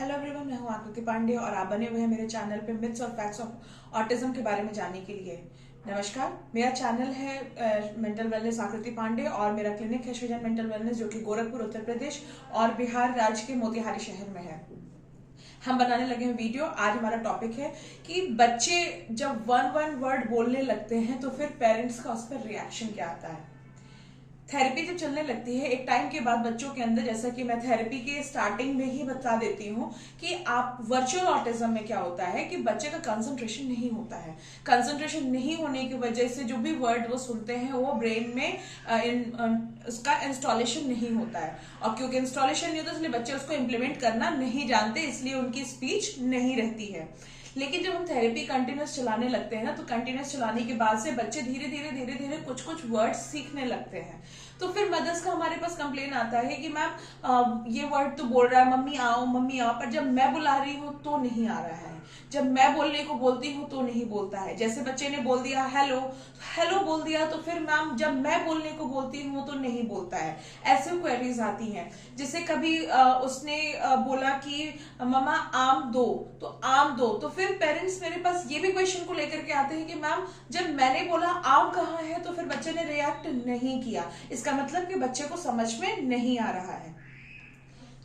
Hello everyone, मैं हूं आकृति पांडे और आप बने हुए हैं मेरे चैनल पे मिथ्स और फैक्ट्स ऑफ ऑटिज्म के बारे में जानने के लिए। नमस्कार, मेरा चैनल है मेंटल वेलनेस आकृति पांडे और मेरा क्लिनिक है सृजन मेंटल वेलनेस, जो कि गोरखपुर उत्तर प्रदेश और बिहार राज्य के मोतिहारी शहर में है। हम बनाने लगे हैं वीडियो। आज हमारा टॉपिक है कि बच्चे जब वन वर्ड बोलने लगते हैं तो फिर पेरेंट्स का उस पर रिएक्शन क्या आता है। थेरेपी जब चलने लगती है एक टाइम के बाद बच्चों के अंदर, जैसा कि मैं थेरेपी के स्टार्टिंग में ही बता देती हूँ कि आप वर्चुअल ऑटिज्म में क्या होता है कि बच्चे का कंसंट्रेशन नहीं होता है। कंसंट्रेशन नहीं होने की वजह से जो भी वर्ड वो सुनते हैं वो ब्रेन में उसका इंस्टॉलेशन नहीं होता है, और क्योंकि इंस्टॉलेशन नहीं होता इसलिए बच्चे उसको इम्प्लीमेंट करना नहीं जानते, इसलिए उनकी स्पीच नहीं रहती है। लेकिन जब हम थेरेपी कंटिन्यूस चलाने लगते हैं ना, तो कंटिन्यूस चलाने के बाद से बच्चे धीरे धीरे कुछ वर्ड्स सीखने लगते हैं। तो फिर मदर्स का हमारे पास कंप्लेन आता है कि मैम ये वर्ड तो बोल रहा है मम्मी आओ, पर जब मैं बुला रही हूँ तो नहीं आ रहा है, जब मैं बोलने को बोलती हूँ तो नहीं बोलता है। जैसे बच्चे ने बोल दिया हेलो बोल दिया, तो फिर मैम जब मैं बोलने को बोलती हूँ तो नहीं बोलता है। ऐसे क्वेरीज आती हैं। जैसे कभी उसने बोला कि मम्मा आम दो, तो आम दो, तो फिर पेरेंट्स मेरे पास ये भी क्वेश्चन को लेकर के आते हैं कि मैम जब मैंने बोला आम कहाँ है, तो फिर बच्चे ने रिएक्ट नहीं किया, इसका मतलब कि बच्चे को समझ में नहीं आ रहा है।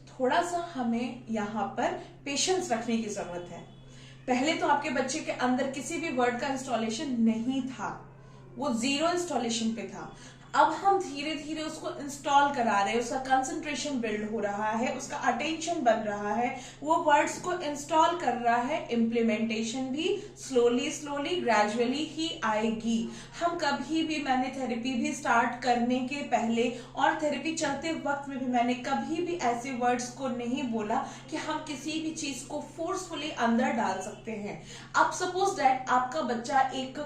थोड़ा सा हमें यहाँ पर पेशेंस रखने की जरूरत है। पहले तो आपके बच्चे के अंदर किसी भी वर्ड का इंस्टॉलेशन नहीं था, वो जीरो इंस्टॉलेशन पे था। अब हम धीरे धीरे उसको इंस्टॉल करा रहे हैं, उसका कंसंट्रेशन बिल्ड हो रहा है, उसका अटेंशन बन रहा है, वो वर्ड्स को इंस्टॉल कर रहा है। इम्प्लीमेंटेशन भी स्लोली ग्रेजुअली ही आएगी। हम कभी भी, मैंने थेरेपी भी स्टार्ट करने के पहले और थेरेपी चलते वक्त में भी मैंने कभी भी ऐसे वर्ड्स को नहीं बोला कि हम किसी भी चीज को फोर्सफुली अंदर डाल सकते हैं। अब सपोज दैट आपका बच्चा एक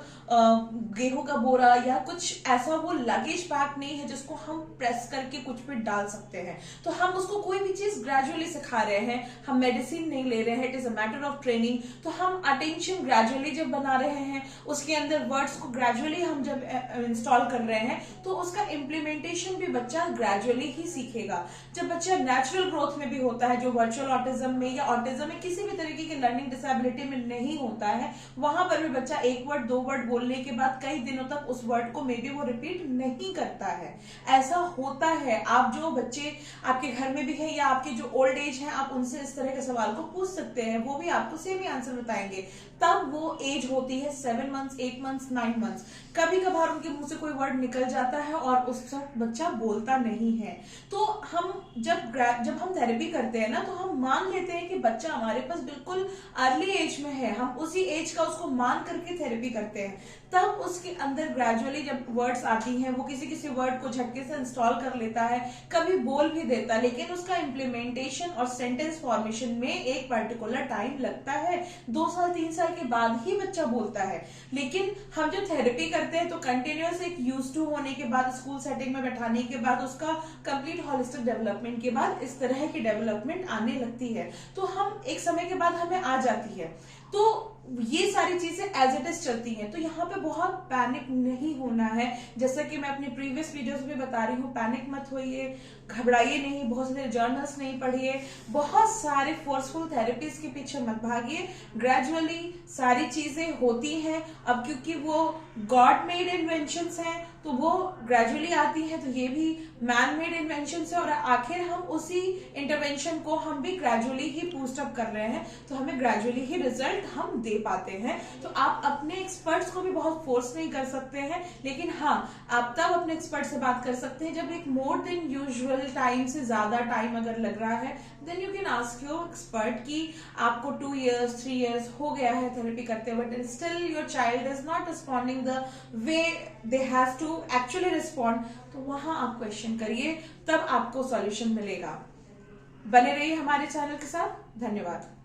गेहूं का बोरा या कुछ ऐसा वो लगेज पैक नहीं है जिसको हम प्रेस करके कुछ भी डाल सकते हैं, तो हम उसको कोई भी चीज ग्रेजुअली सिखा रहे हैं, हम मेडिसिन नहीं ले रहे हैं, it is a matter of training. तो हम अटेंशन ग्रेजुअली जब बना रहे हैं, उसके अंदर वर्ड्स को ग्रेजुअली हम जब इंस्टॉल कर रहे हैं, तो उसका इम्प्लीमेंटेशन भी बच्चा ग्रेजुअली ही सीखेगा। जब बच्चा नेचुरल ग्रोथ में भी होता है, जो वर्चुअल ऑटिज्म में या ऑटिज्म में किसी भी तरीके की लर्निंग डिसेबिलिटी में नहीं होता है, वहां पर भी बच्चा एक वर्ड दो वर्ड बोलने के बाद कई दिनों तक उस वर्ड को मे बी वो रिपीट नहीं करता है। ऐसा होता है। आप जो बच्चे आपके घर में भी हैं या आपके जो ओल्ड एज हैं, आप उनसे इस तरह के सवाल को पूछ सकते हैं, वो भी आपको सेम ही आंसर बताएंगे। तब वो एज होती है 7 मंथ्स 8 मंथ्स 9 मंथ्स। कभी कभार उनके मुंह से कोई वर्ड निकल जाता है और उस वक्त बच्चा बोलता नहीं है। तो हम जब हम थेरेपी करते हैं ना, तो हम मान लेते हैं कि बच्चा हमारे पास बिल्कुल अर्ली एज में है, हम उसी एज का उसको मान करके थेरेपी करते हैं। तब उसके अंदर ग्रेजुअली जब वर्ड्स आती हैं, वो किसी वर्ड को झटके से इंस्टॉल कर लेता है, कभी बोल भी देता है, लेकिन उसका इम्प्लीमेंटेशन और सेंटेंस फॉर्मेशन में एक पर्टिकुलर टाइम लगता है। 2 साल 3 साल के बाद ही बच्चा बोलता है। लेकिन हम जब थेरेपी करते हैं तो कंटिन्यूअस एक यूज टू होने के बाद, स्कूल सेटिंग में बैठाने के बाद, उसका कंप्लीट होलिस्टिक डेवलपमेंट के बाद इस तरह की डेवलपमेंट आने लगती है। तो हम एक समय के बाद हमें आ जाती है। तो ये सारी चीजें एज इट इज चलती हैं। तो यहाँ पे बहुत पैनिक नहीं होना है। जैसा कि मैं अपने प्रीवियस वीडियोस में बता रही हूँ, पैनिक मत होइए, घबराइए नहीं, बहुत सारे जर्नल्स नहीं पढ़िए, बहुत सारे फोर्सफुल थेरेपीज के पीछे मत भागिए। ग्रेजुअली सारी चीजें होती हैं। अब क्योंकि वो गॉड मेड इन्वेंशंस हैं, तो वो ग्रेजुअली आती है, तो ये भी मैन मेड इन्वेंशंस है, और आखिर हम उसी इंटरवेंशन को हम भी ग्रेजुअली ही बूस्ट अप कर रहे हैं, तो हमें ग्रेजुअली ही रिजल्ट हम दे पाते हैं। तो आप अपने एक्सपर्ट्स को भी बहुत फोर्स नहीं कर सकते हैं, लेकिन हाँ, आप तब अपने एक्सपर्ट से बात कर सकते हैं जब एक मोर देन यूजुअल टाइम से ज्यादा टाइम अगर लग रहा है, then you can ask your expert कि आपको 2 years 3 years हो गया है थेरेपी करते हुए, but still your child is not responding the way they have to actually respond, तो वहां आप क्वेश्चन करिए, तब आपको सॉल्यूशन मिलेगा। बने रहिए हमारे चैनल के साथ। धन्यवाद।